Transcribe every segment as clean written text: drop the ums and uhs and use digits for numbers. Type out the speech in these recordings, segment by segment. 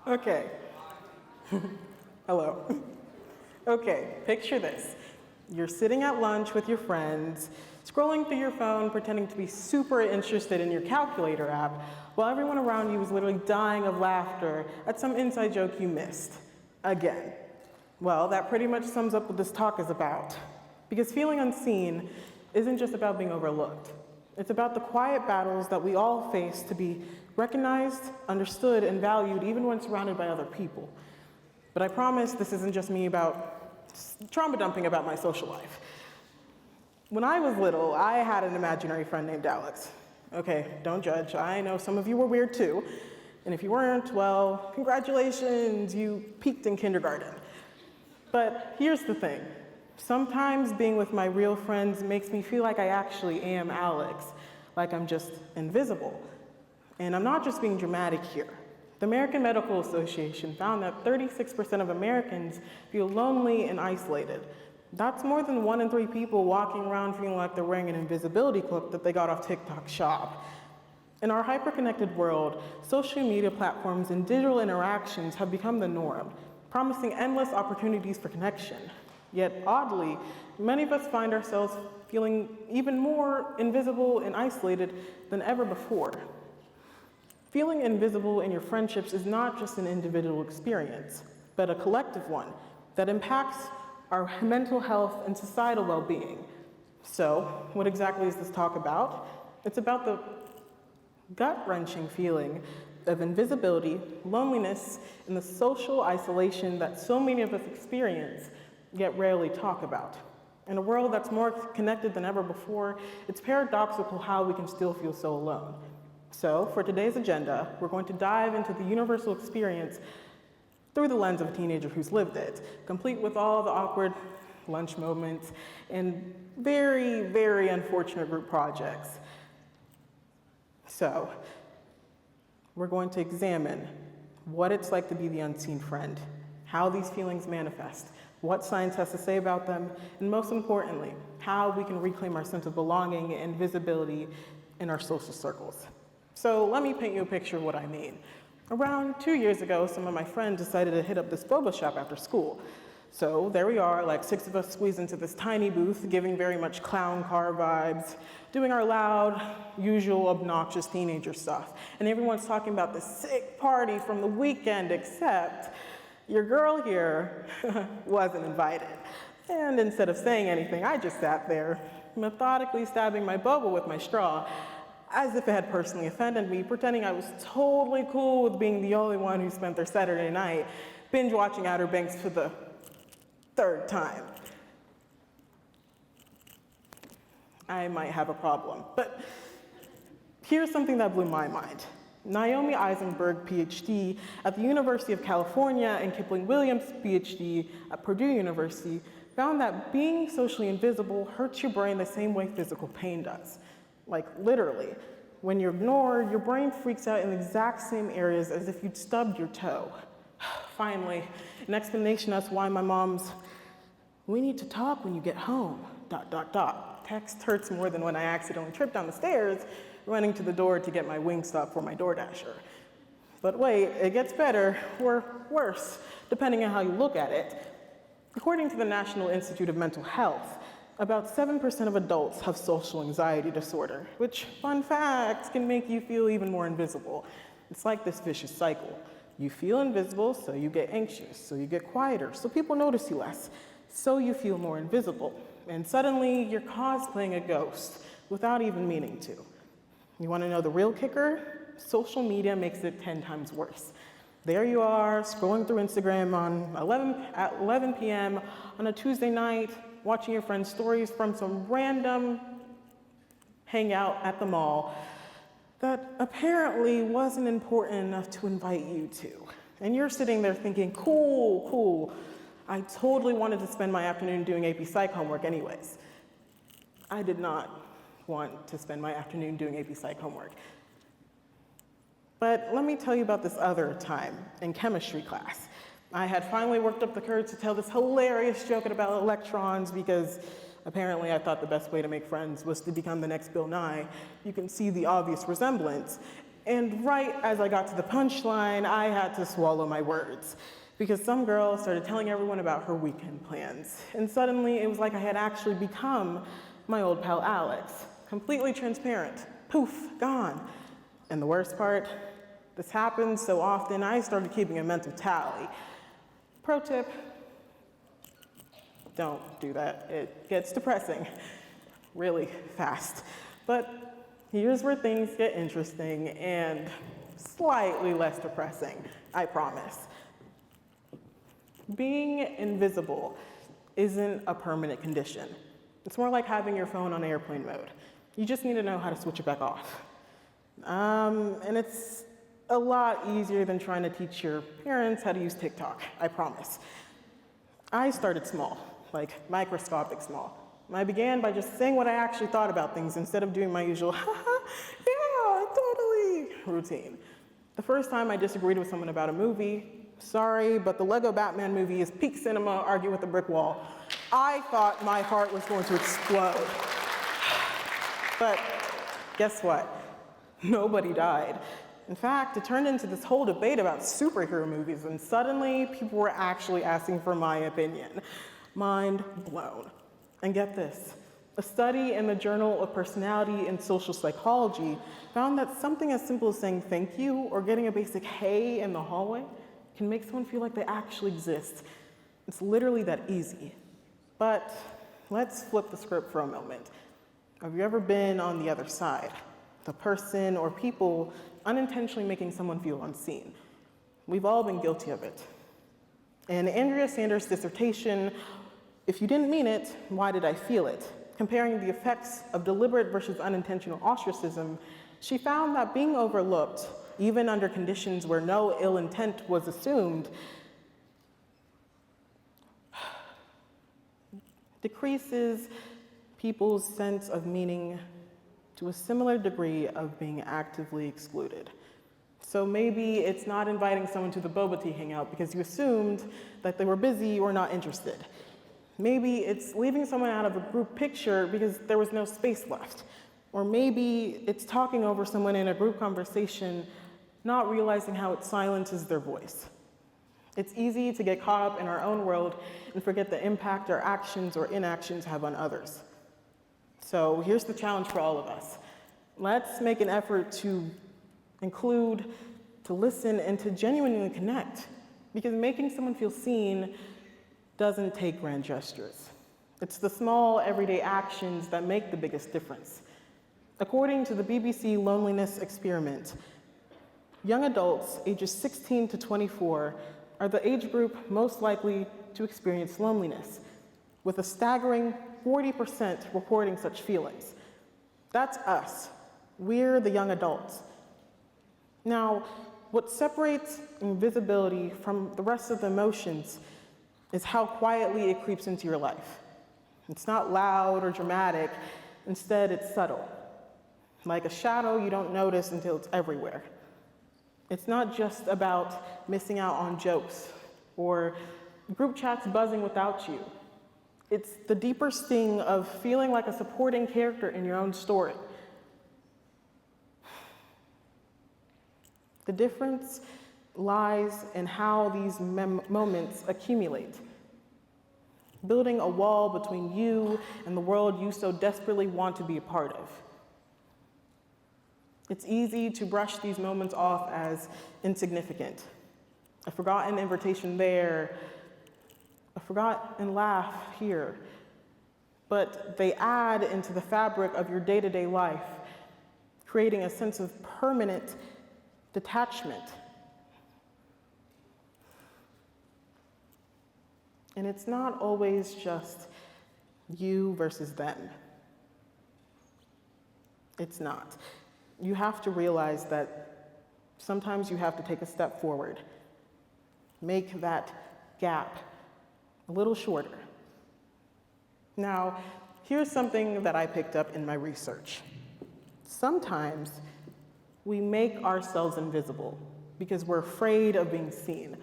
Okay. Hello. Okay, picture this. You're sitting at lunch with your friends, scrolling through your phone, pretending to be super interested in your calculator app, while everyone around you is literally dying of laughter at some inside joke you missed. Again. Well, that pretty much sums up what this talk is about. Because feeling unseen isn't just about being overlooked. It's about the quiet battles that we all face to be recognized, understood, and valued even when surrounded by other people. But I promise this isn't just me about trauma dumping about my social life. When I was little, I had an imaginary friend named Alex. Okay, don't judge. I know some of you were weird too. And if you weren't, well, congratulations, you peaked in kindergarten. But here's the thing. Sometimes being with my real friends makes me feel like I actually am Alex, like I'm just invisible. And I'm not just being dramatic here. The American Medical Association found that 36% of Americans feel lonely and isolated. That's more than 1 in 3 people walking around feeling like they're wearing an invisibility cloak that they got off TikTok Shop. In our hyper-connected world, social media platforms and digital interactions have become the norm, promising endless opportunities for connection. Yet, oddly, many of us find ourselves feeling even more invisible and isolated than ever before. Feeling invisible in your friendships is not just an individual experience, but a collective one that impacts our mental health and societal well-being. So, what exactly is this talk about? It's about the gut-wrenching feeling of invisibility, loneliness, and the social isolation that so many of us experience, yet rarely talk about. In a world that's more connected than ever before, it's paradoxical how we can still feel so alone. So, for today's agenda, we're going to dive into the universal experience through the lens of a teenager who's lived it, complete with all the awkward lunch moments and very, very unfortunate group projects. So, we're going to examine what it's like to be the unseen friend, how these feelings manifest, what science has to say about them, and most importantly, how we can reclaim our sense of belonging and visibility in our social circles. So let me paint you a picture of what I mean. Around 2 years ago, some of my friends decided to hit up this boba shop after school. So there we are, like 6 of us squeezed into this tiny booth, giving very much clown car vibes, doing our loud, usual, obnoxious teenager stuff. And everyone's talking about this sick party from the weekend, except your girl here wasn't invited. And instead of saying anything, I just sat there, methodically stabbing my boba with my straw, as if it had personally offended me, pretending I was totally cool with being the only one who spent their Saturday night binge-watching Outer Banks for the 3rd time. I might have a problem, but here's something that blew my mind. Naomi Eisenberg, PhD at the University of California, and Kipling Williams, PhD at Purdue University, found that being socially invisible hurts your brain the same way physical pain does. Like literally, when you're ignored, your brain freaks out in the exact same areas as if you'd stubbed your toe. Finally, an explanation as to why my mom's, "We need to talk when you get home, ... text hurts more than when I accidentally tripped down the stairs, running to the door to get my Wingstop for my DoorDasher. But wait, it gets better, or worse, depending on how you look at it. According to the National Institute of Mental Health, about 7% of adults have social anxiety disorder, which, fun fact, can make you feel even more invisible. It's like this vicious cycle. You feel invisible, so you get anxious, so you get quieter, so people notice you less, so you feel more invisible. And suddenly, you're cosplaying a ghost without even meaning to. You want to know the real kicker? Social media makes it 10 times worse. There you are, scrolling through Instagram at 11 p.m. on a Tuesday night, watching your friends' stories from some random hangout at the mall that apparently wasn't important enough to invite you to. And you're sitting there thinking, cool, I totally wanted to spend my afternoon doing AP Psych homework anyways. I did not want to spend my afternoon doing AP Psych homework. But let me tell you about this other time in chemistry class. I had finally worked up the courage to tell this hilarious joke about electrons because apparently I thought the best way to make friends was to become the next Bill Nye. You can see the obvious resemblance. And right as I got to the punchline, I had to swallow my words because some girl started telling everyone about her weekend plans. And suddenly it was like I had actually become my old pal Alex, completely transparent, poof, gone. And the worst part, this happens so often, I started keeping a mental tally. Pro tip, don't do that. It gets depressing really fast. But here's where things get interesting and slightly less depressing, I promise. Being invisible isn't a permanent condition. It's more like having your phone on airplane mode. You just need to know how to switch it back off. And it's a lot easier than trying to teach your parents how to use TikTok, I promise. I started small, like microscopic small. I began by just saying what I actually thought about things instead of doing my usual, haha, yeah, totally routine. The first time I disagreed with someone about a movie, sorry, but the Lego Batman movie is peak cinema, argue with a brick wall. I thought my heart was going to explode. But guess what? Nobody died. In fact, it turned into this whole debate about superhero movies, and suddenly people were actually asking for my opinion. Mind blown. And get this, a study in the Journal of Personality and Social Psychology found that something as simple as saying thank you or getting a basic hey in the hallway can make someone feel like they actually exist. It's literally that easy. But let's flip the script for a moment. Have you ever been on the other side? The person or people unintentionally making someone feel unseen. We've all been guilty of it. In Andrea Sanders' dissertation, If You Didn't Mean It, Why Did I Feel It? Comparing the effects of deliberate versus unintentional ostracism, she found that being overlooked, even under conditions where no ill intent was assumed, decreases people's sense of meaning to a similar degree of being actively excluded. So maybe it's not inviting someone to the boba tea hangout because you assumed that they were busy or not interested. Maybe it's leaving someone out of a group picture because there was no space left. Or maybe it's talking over someone in a group conversation, not realizing how it silences their voice. It's easy to get caught up in our own world and forget the impact our actions or inactions have on others. So here's the challenge for all of us. Let's make an effort to include, to listen, and to genuinely connect. Because making someone feel seen doesn't take grand gestures. It's the small, everyday actions that make the biggest difference. According to the BBC Loneliness Experiment, young adults ages 16 to 24 are the age group most likely to experience loneliness, with a staggering 40% reporting such feelings. That's us. We're the young adults. Now, what separates invisibility from the rest of the emotions is how quietly it creeps into your life. It's not loud or dramatic. Instead, it's subtle. Like a shadow you don't notice until it's everywhere. It's not just about missing out on jokes or group chats buzzing without you. It's the deeper sting of feeling like a supporting character in your own story. The difference lies in how these moments accumulate, building a wall between you and the world you so desperately want to be a part of. It's easy to brush these moments off as insignificant. A forgotten invitation there, a forgotten laugh here. But they add into the fabric of your day-to-day life, creating a sense of permanent detachment. And it's not always just you versus them. It's not. You have to realize that sometimes you have to take a step forward, make that gap a little shorter. Now, here's something that I picked up in my research. Sometimes we make ourselves invisible because we're afraid of being seen,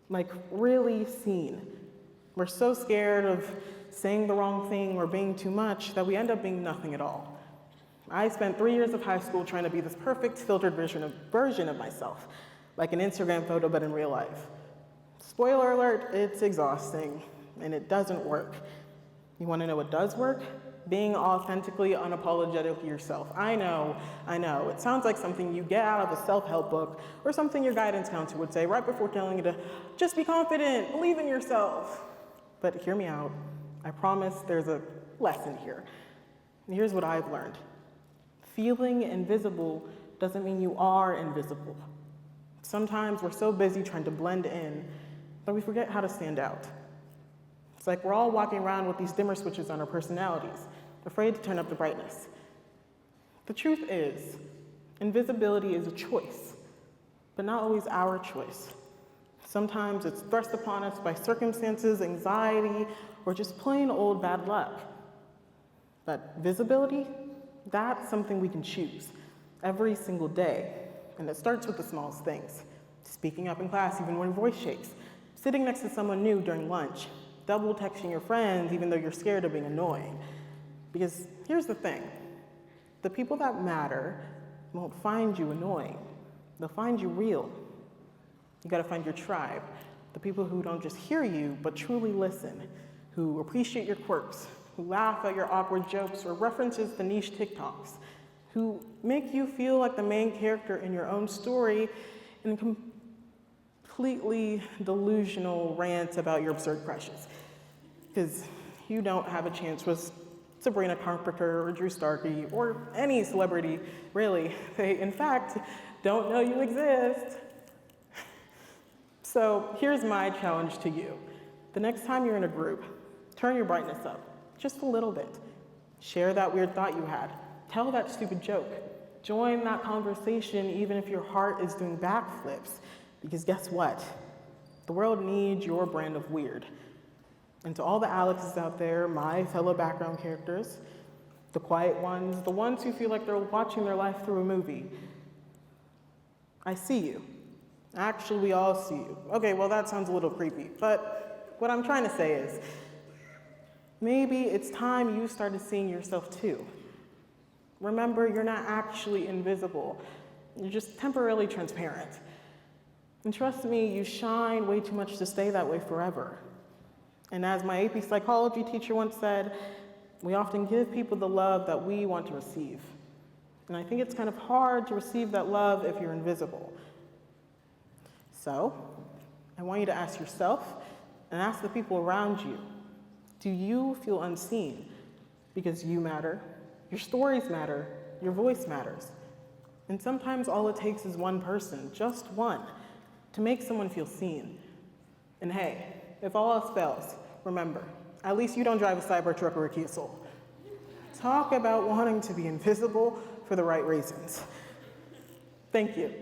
like really seen. We're so scared of saying the wrong thing or being too much that we end up being nothing at all. I spent 3 years of high school trying to be this perfect filtered version of myself, like an Instagram photo but in real life. Spoiler alert, it's exhausting and it doesn't work. You want to know what does work? Being authentically unapologetic yourself. I know, it sounds like something you get out of a self-help book or something your guidance counselor would say right before telling you to just be confident, believe in yourself. But hear me out. I promise there's a lesson here. And here's what I've learned. Feeling invisible doesn't mean you are invisible. Sometimes we're so busy trying to blend in that we forget how to stand out. It's like we're all walking around with these dimmer switches on our personalities, afraid to turn up the brightness. The truth is, invisibility is a choice, but not always our choice. Sometimes it's thrust upon us by circumstances, anxiety, or just plain old bad luck. But visibility, that's something we can choose every single day. And it starts with the smallest things. Speaking up in class even when your voice shakes. Sitting next to someone new during lunch. Double texting your friends even though you're scared of being annoying. Because here's the thing. The people that matter won't find you annoying. They'll find you real. You gotta find your tribe. The people who don't just hear you, but truly listen. Who appreciate your quirks. Who laugh at your awkward jokes or references to niche TikToks, who make you feel like the main character in your own story in completely delusional rants about your absurd crushes. Because you don't have a chance with Sabrina Carpenter or Drew Starkey or any celebrity, really. They, in fact, don't know you exist. So here's my challenge to you. The next time you're in a group, turn your brightness up. Just a little bit. Share that weird thought you had. Tell that stupid joke. Join that conversation even if your heart is doing backflips. Because guess what? The world needs your brand of weird. And to all the Alexes out there, my fellow background characters, the quiet ones, the ones who feel like they're watching their life through a movie, I see you. Actually, we all see you. Okay, well that sounds a little creepy, but what I'm trying to say is, maybe it's time you started seeing yourself too. Remember, you're not actually invisible. You're just temporarily transparent. And trust me, you shine way too much to stay that way forever. And as my AP psychology teacher once said, we often give people the love that we want to receive. And I think it's kind of hard to receive that love if you're invisible. So, I want you to ask yourself and ask the people around you, do you feel unseen? Because you matter, your stories matter, your voice matters. And sometimes all it takes is one person, just one, to make someone feel seen. And hey, if all else fails, remember, at least you don't drive a Cybertruck or a Kia Soul. Talk about wanting to be invisible for the right reasons. Thank you.